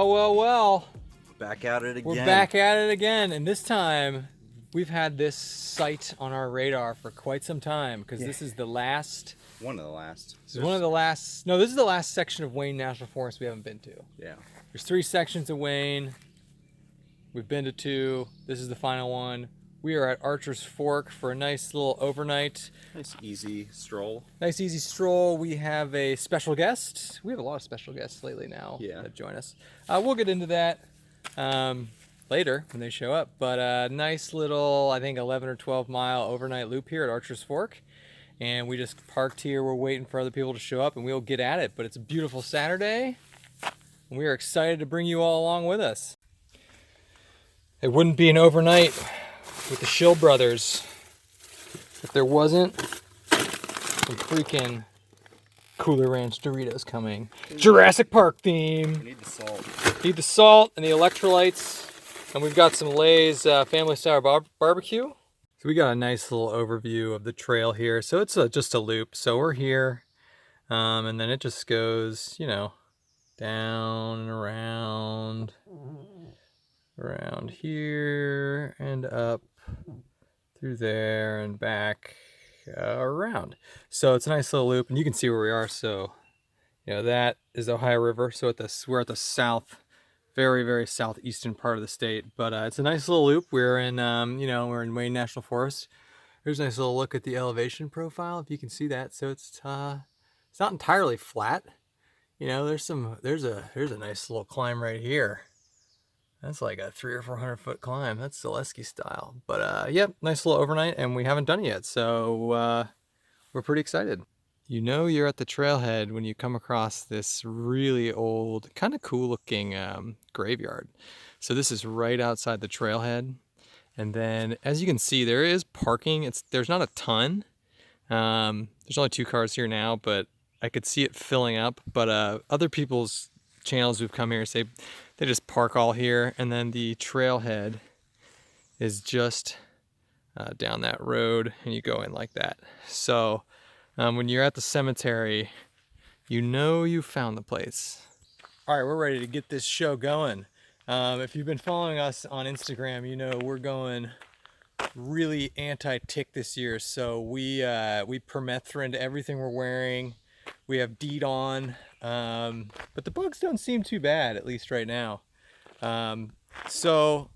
Well. Back at it again. We're back at it again, and this time we've had this site on our radar for quite some time because this is the last. One of the last. This is one of the last. No, this is the last section of Wayne National Forest we haven't been to. Yeah. There's 3 sections of Wayne. We've been to 2. This is the final one. We are at Archer's Fork for a nice little overnight. Nice easy stroll. Nice easy stroll. We have a special guest. We have a lot of special guests lately now that join us. We'll get into that later when they show up. But a nice little, I think 11 or 12 mile overnight loop here at Archer's Fork. And we just parked here. We're waiting for other people to show up and we'll get at it. But it's a beautiful Saturday. And we are excited to bring you all along with us. It wouldn't be an overnight with the Shill brothers if there wasn't some freaking Cooler Ranch Doritos coming. Jurassic Park theme. We need the salt. Need the salt and the electrolytes. And we've got some Lay's family style barbecue. So we got a nice little overview of the trail here. So it's just a loop. So we're here and then it just goes, you know, down and around here and up through there and back around. So it's a nice little loop and you can see where we are. So, you know, that is the Ohio River. So we're at the south, very, very southeastern part of the state, but it's a nice little loop. We're in, we're in Wayne National Forest. There's a nice little look at the elevation profile, if you can see that. So it's not entirely flat. You know, there's a nice little climb right here. That's like a 300 or 400 foot climb. That's Zaleski style. But yep, nice little overnight, and we haven't done it yet, so we're pretty excited. You know you're at the trailhead when you come across this really old, kind of cool looking graveyard. So this is right outside the trailhead, and then as you can see, there is parking. There's not a ton. There's only 2 cars here now, but I could see it filling up. But other people's channels who've come here say they just park all here, and then the trailhead is just down that road, and you go in like that. So when you're at the cemetery, you know you found the place. All right, we're ready to get this show going. If you've been following us on Instagram, you know we're going really anti-tick this year. So we permethrined everything we're wearing. We have DEET on, but the bugs don't seem too bad, at least right now. So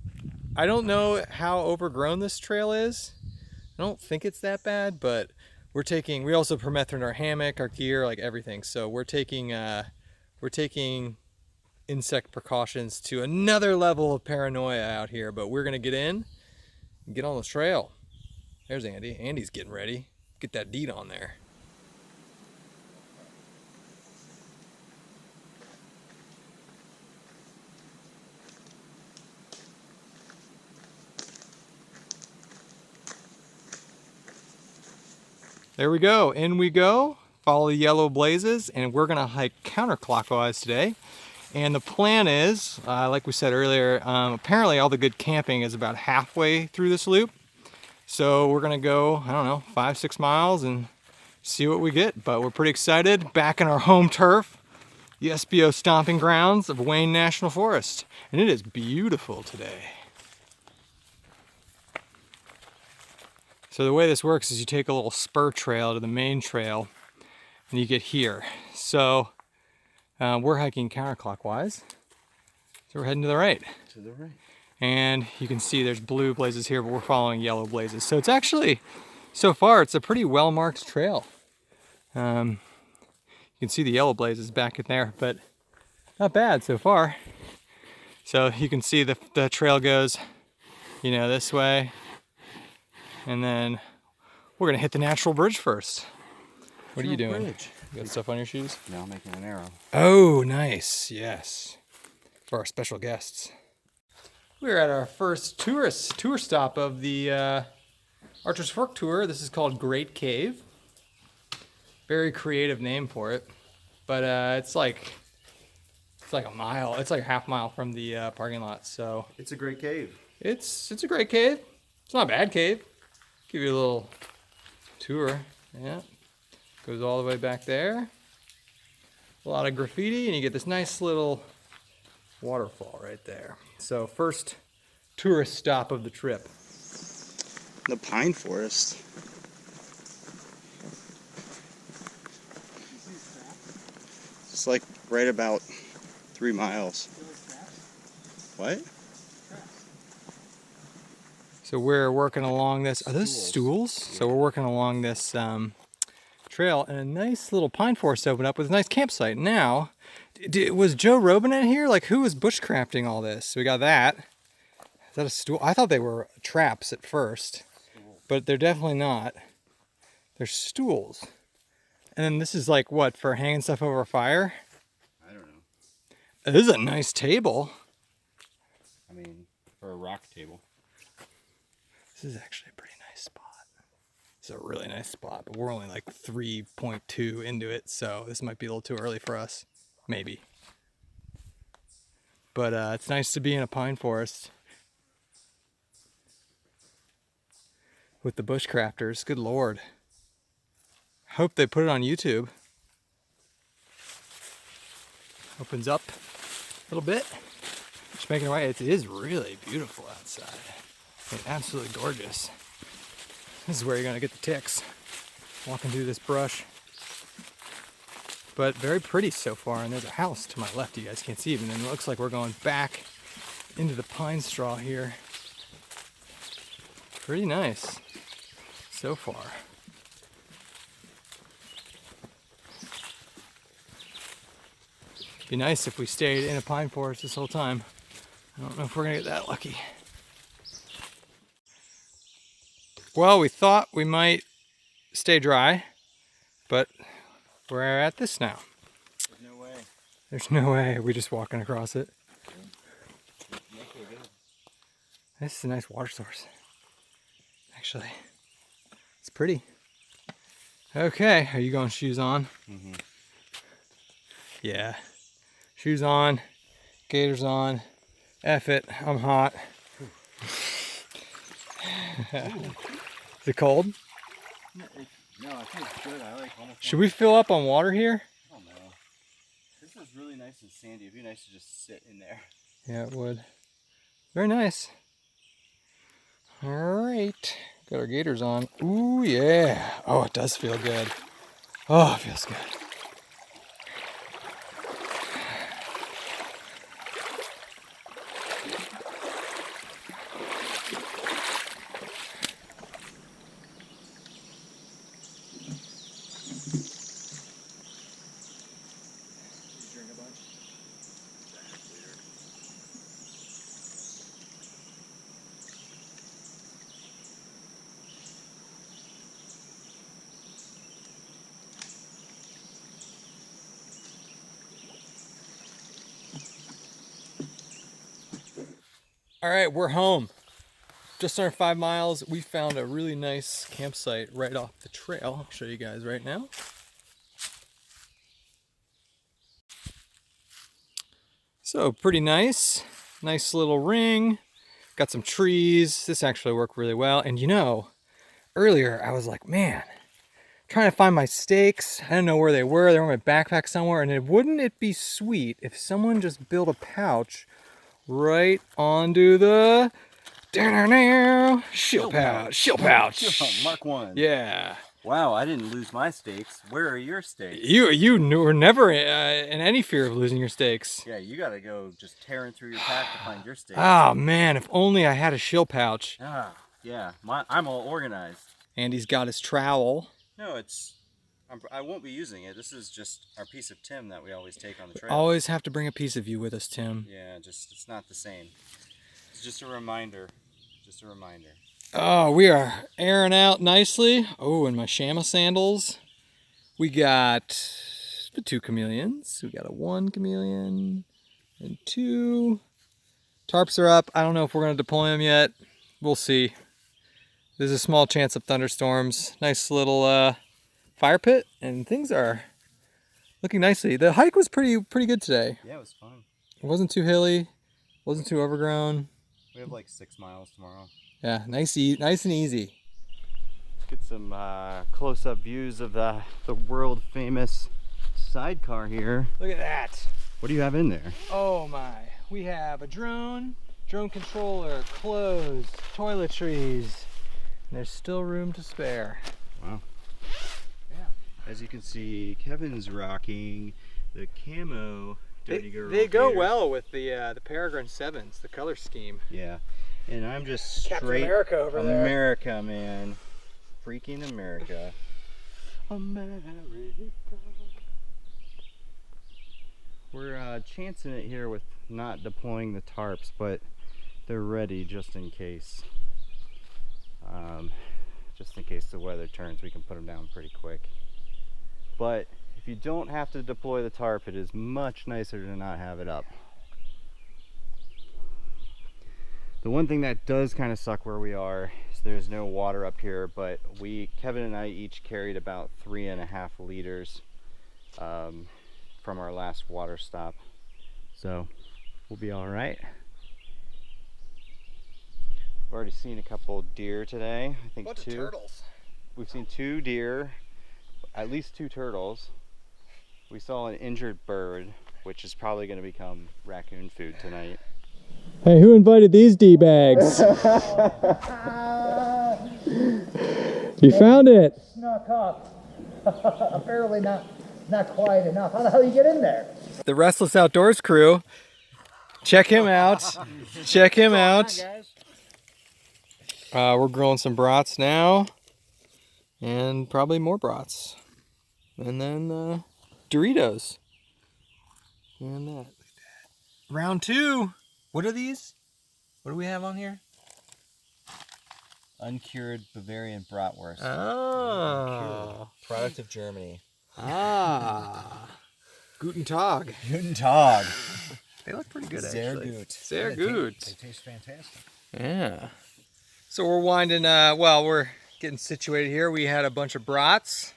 I don't know how overgrown this trail is. I don't think it's that bad, but we also permethrined our hammock, our gear, like everything. So we're taking insect precautions to another level of paranoia out here, but we're gonna get in and get on the trail. There's Andy. Andy's getting ready. Get that DEET on there. There we go, in we go, follow the yellow blazes, and we're gonna hike counterclockwise today. And the plan is, like we said earlier, apparently all the good camping is about halfway through this loop. So we're gonna go, I don't know, 5-6 miles and see what we get. But we're pretty excited, back in our home turf, the SBO stomping grounds of Wayne National Forest. And it is beautiful today. So the way this works is you take a little spur trail to the main trail and you get here. So we're hiking counterclockwise. So we're heading to the right. To the right. And you can see there's blue blazes here, but we're following yellow blazes. So it's actually, so far, it's a pretty well-marked trail. You can see the yellow blazes back in there, but not bad so far. So you can see the trail goes, you know, this way. And then we're gonna hit the natural bridge first. What are you doing? Bridge. You got stuff on your shoes? No, I'm making an arrow. Oh, nice, yes. For our special guests. We're at our first tour stop of the Archer's Fork tour. This is called Great Cave. Very creative name for it. But it's like a mile, it's like a half mile from the parking lot, so. It's a great cave. It's a great cave. It's not a bad cave. Give you a little tour. Yeah, goes all the way back there. A lot of graffiti, and you get this nice little waterfall right there. So first tourist stop of the trip. The pine forest. It's like right about 3 miles. What? So we're working along this. Are those stools? So we're working along this trail, and a nice little pine forest opened up with a nice campsite. Now, was Joe Robinet here? Like, who was bushcrafting all this? So we got that. Is that a stool? I thought they were traps at first, but they're definitely not. They're stools. And then this is like what, for hanging stuff over a fire? I don't know. This is a nice table. I mean, for a rock table. This is actually a pretty nice spot. It's a really nice spot, but we're only like 3.2 into it, so this might be a little too early for us. Maybe. But it's nice to be in a pine forest with the bushcrafters. Good Lord. Hope they put it on YouTube. Opens up a little bit. Just making it right. It is really beautiful outside. I mean, absolutely gorgeous. This is where you're gonna get the ticks, walking through this brush. But very pretty so far, and there's a house to my left you guys can't see, and then it looks like we're going back into the pine straw here. Pretty nice so far. Be nice if we stayed in a pine forest this whole time. I don't know if we're gonna get that lucky. Well, we thought we might stay dry, but we're at this now. There's no way. There's no way. We're just walking across it. This is a nice water source. Actually, it's pretty. Okay, are you going shoes on? Mm-hmm. Yeah. Shoes on, gaiters on. F it, I'm hot. Is it cold? No, I think it's good. I like almost. Should we fill up on water here? I don't know. This is really nice and sandy. It'd be nice to just sit in there. Yeah, it would. Very nice. All right, got our gaiters on. Ooh, yeah. Oh, it does feel good. Oh, it feels good. All right, we're home. Just under 5 miles. We found a really nice campsite right off the trail. I'll show you guys right now. So pretty nice. Nice little ring. Got some trees. This actually worked really well. And you know, earlier I was like, man, trying to find my stakes. I didn't know where they were. They were in my backpack somewhere. And wouldn't it be sweet if someone just built a pouch right onto the shield pouch. Shield pouch. Mark 1. Yeah. Wow, I didn't lose my stakes. Where are your stakes? You were never in any fear of losing your stakes. Yeah, you gotta go just tearing through your pack to find your stakes. Oh man, if only I had a shield pouch. Ah, yeah, I'm all organized. Andy's got his trowel. No, I won't be using it. This is just our piece of Tim that we always take on the trail. Always have to bring a piece of you with us, Tim. Yeah, it's not the same. It's just a reminder. Just a reminder. Oh, we are airing out nicely. Oh, and my Shama sandals. We got the 2 chameleons. We got a 1 chameleon and 2. Tarps are up. I don't know if we're going to deploy them yet. We'll see. There's a small chance of thunderstorms. Nice little fire pit, and things are looking nicely. The hike was pretty good today. Yeah, it was fun. It wasn't too hilly, wasn't too overgrown. We have like 6 miles tomorrow. Yeah, nice and easy. Let's get some close-up views of the world famous sidecar here. Look at that. What do you have in there? Oh my. we have a drone controller, clothes, toiletries, and there's still room to spare. Wow. Yeah. As you can see, Kevin's rocking the camo Dirty Girl. They go gaiters. well with the Peregrine 7s, the color scheme. Yeah. And I'm just Captain straight America over there. America, man. Freaking America. America. We're chancing it here with not deploying the tarps, but they're ready just in case. Just in case the weather turns, we can put them down pretty quick. But if you don't have to deploy the tarp, it is much nicer to not have it up. The one thing that does kind of suck where we are is there's no water up here, but Kevin and I each carried about 3.5 liters from our last water stop. So we'll be all right. I've already seen a couple deer today. I think Bunch two. of turtles. We've seen 2 deer, at least 2 turtles. We saw an injured bird, which is probably going to become raccoon food tonight. Hey, who invited these D-bags? You found it. Snuck up. Apparently not quiet enough. How the hell you get in there? The Restless Outdoors crew. Check him out. Check him out. We're grilling some brats now. And probably more brats. And then Doritos. And that. Round 2. What are these? What do we have on here? Uncured Bavarian bratwurst. Oh. Product of Germany. Ah. Guten Tag. Guten Tag. They look pretty good, Sehr actually. gut. Sehr gut. They taste fantastic. Yeah. So we're winding, we're getting situated here. We had a bunch of brats,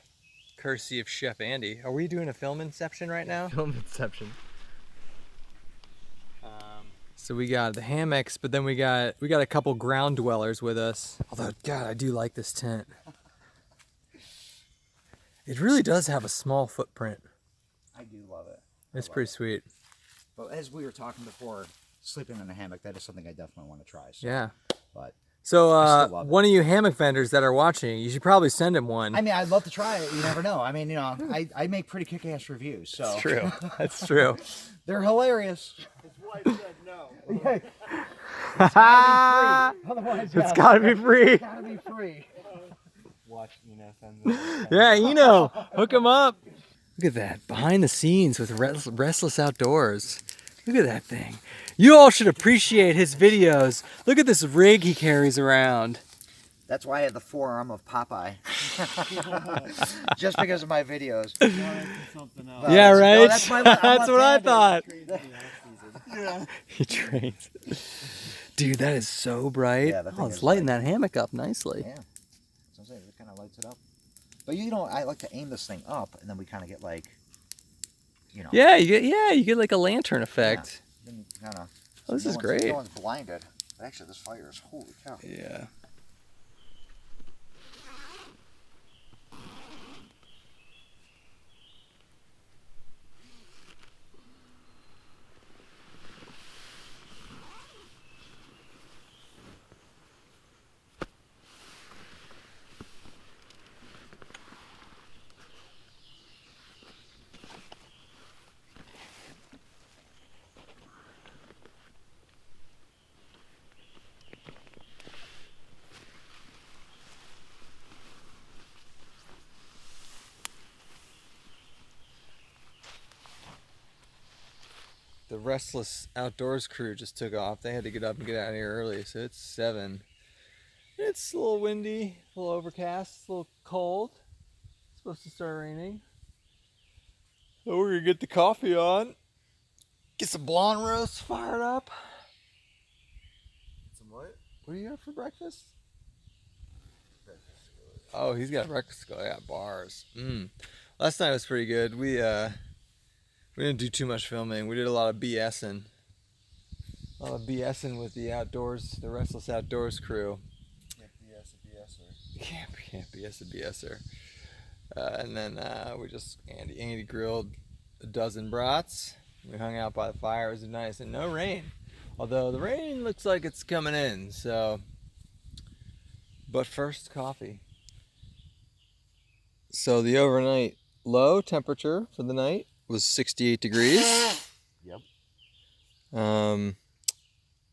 courtesy of Chef Andy. Are we doing a film inception right now? Film inception. So we got the hammocks, but then we got a couple ground dwellers with us. Although, God, I do like this tent. It really does have a small footprint. I do love it. It's pretty sweet. But as we were talking before, sleeping in a hammock, that is something I definitely want to try. So. Yeah. But So I still love it. one of you hammock vendors that are watching, you should probably send him one. I mean, I'd love to try it. You never know. I mean, I make pretty kick-ass reviews. So That's true. That's true. They're hilarious. His wife said no. Otherwise, It's gotta be free. It's gotta be free. Watch, send Yeah, hook him up. Look at that, behind the scenes with Restless Outdoors. Look at that thing. You all should appreciate his videos. Look at this rig he carries around. That's why I have the forearm of Popeye. Just because of my videos. Something else. Yeah, No, right? that's my- I'm That's what I left-handed. thought. Yeah. He trains. Dude, that is so bright. Yeah, that thing It's is lighting that hammock up nicely. Yeah. So I'm saying it kind of lights it up. But I like to aim this thing up, and then we kind of get like, Yeah, you get like a lantern effect. Then you kind of. Oh, this is great. No one's blinded. But actually, this fire is holy cow. Yeah. The Restless Outdoors crew just took off. They had to get up and get out of here early, so it's 7. It's a little windy, a little overcast, a little cold. It's supposed to start raining. So we're gonna get the coffee on. Get some blonde roast fired up. Some what? What do you have for breakfast? Oh, he's got breakfast. I got bars. Last night was pretty good. We didn't do too much filming. We did a lot of BSing. A lot of BSing with the outdoors, the Restless Outdoors crew. Can't BS a BSer. Can't BS a BSer. And then we just Andy grilled a dozen brats. We hung out by the fire. It was nice, and no rain. Although the rain looks like it's coming in, so. But first, coffee. So the overnight low temperature for the night was 68 degrees. Yep.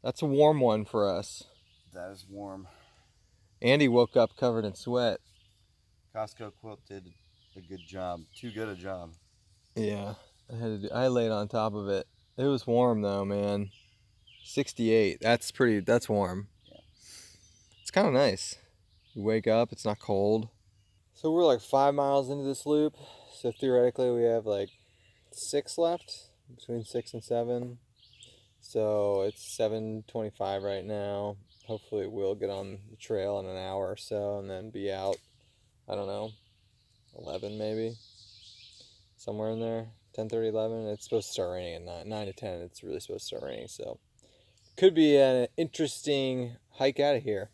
That's a warm one for us. That is warm. Andy woke up covered in sweat. Costco quilt did a good job. Too good a job. Yeah, I laid on top of it. It was warm though, man. 68. That's warm. Yeah. It's kind of nice. You wake up, it's not cold. So we're like 5 miles into this loop. So theoretically we have like 6 left, between 6 and 7. So it's 7:25 right now. Hopefully we'll get on the trail in an hour or so and then be out, I don't know, 11 maybe. Somewhere in there, 10:30, 11. It's supposed to start raining at 9 to 10. It's really supposed to start raining, so could be an interesting hike out of here.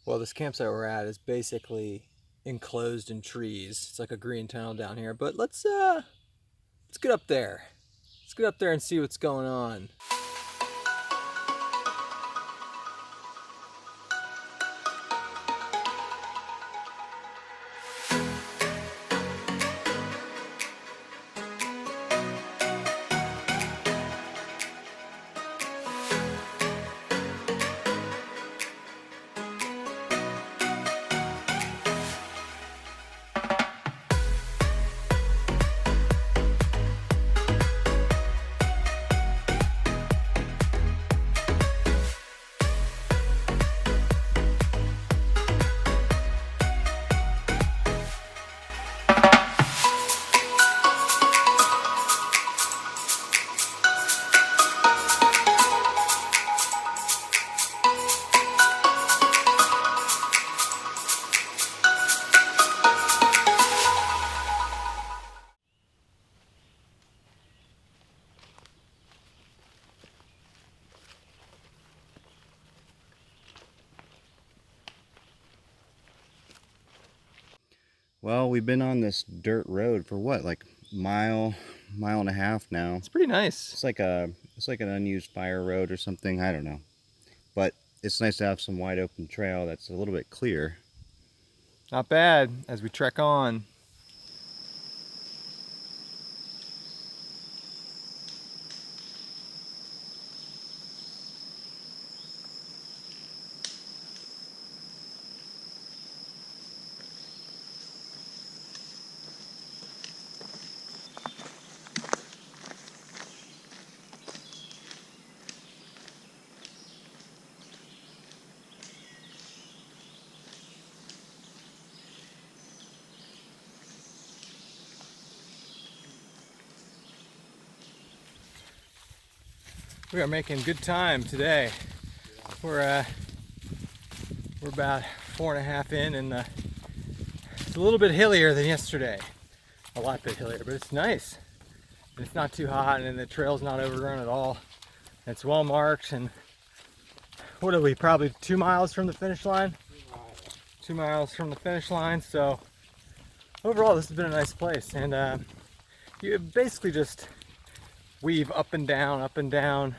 Well, this campsite we're at is basically enclosed in trees. It's like a green tunnel down here, but let's get up there. Let's get up there and see what's going on. Well, we've been on this dirt road for what, like mile and a half now. It's pretty nice. It's like an unused fire road or something. I don't know, but it's nice to have some wide open trail that's a little bit clear. Not bad as we trek on. We are making good time today. We're about 4.5 in, and it's a little bit hillier than yesterday. A lot bit hillier, but it's nice. And it's not too hot, and the trail's not overgrown at all. It's well marked, and what are we, probably 2 miles from the finish line? 2 miles from the finish line, so overall this has been a nice place. And you basically just weave up and down,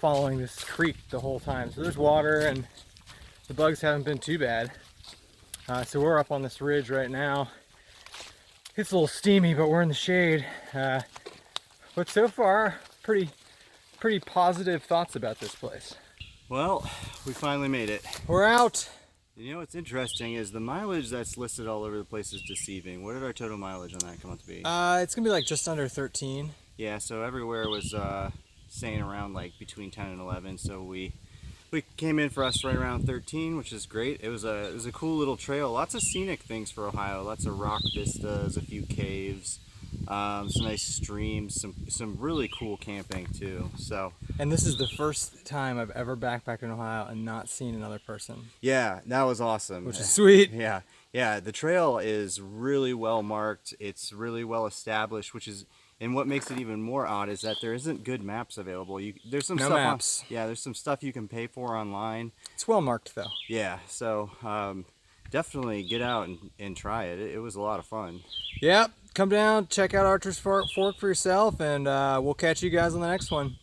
following this creek the whole time. So there's water, and the bugs haven't been too bad. So we're up on this ridge right now. It's a little steamy, but we're in the shade. But so far, pretty positive thoughts about this place. Well, we finally made it. We're out. You know what's interesting is the mileage that's listed all over the place is deceiving. What did our total mileage on that come out to be? It's gonna be like just under 13. Yeah, so everywhere was saying around like between 10 and 11. So we came in for us right around 13, which is great. It was a cool little trail. Lots of scenic things for Ohio. Lots of rock vistas, a few caves, some nice streams, some really cool camping too. So. And this is the first time I've ever backpacked in Ohio and not seen another person. Yeah, that was awesome. Which is sweet. Yeah. The trail is really well marked. It's really well established, and what makes it even more odd is that there isn't good maps available. There's some stuff maps. There's some stuff you can pay for online. It's well marked though. Yeah, so definitely get out and try it. It was a lot of fun. Yep. come down, check out Archer's Fork for yourself, and we'll catch you guys on the next one.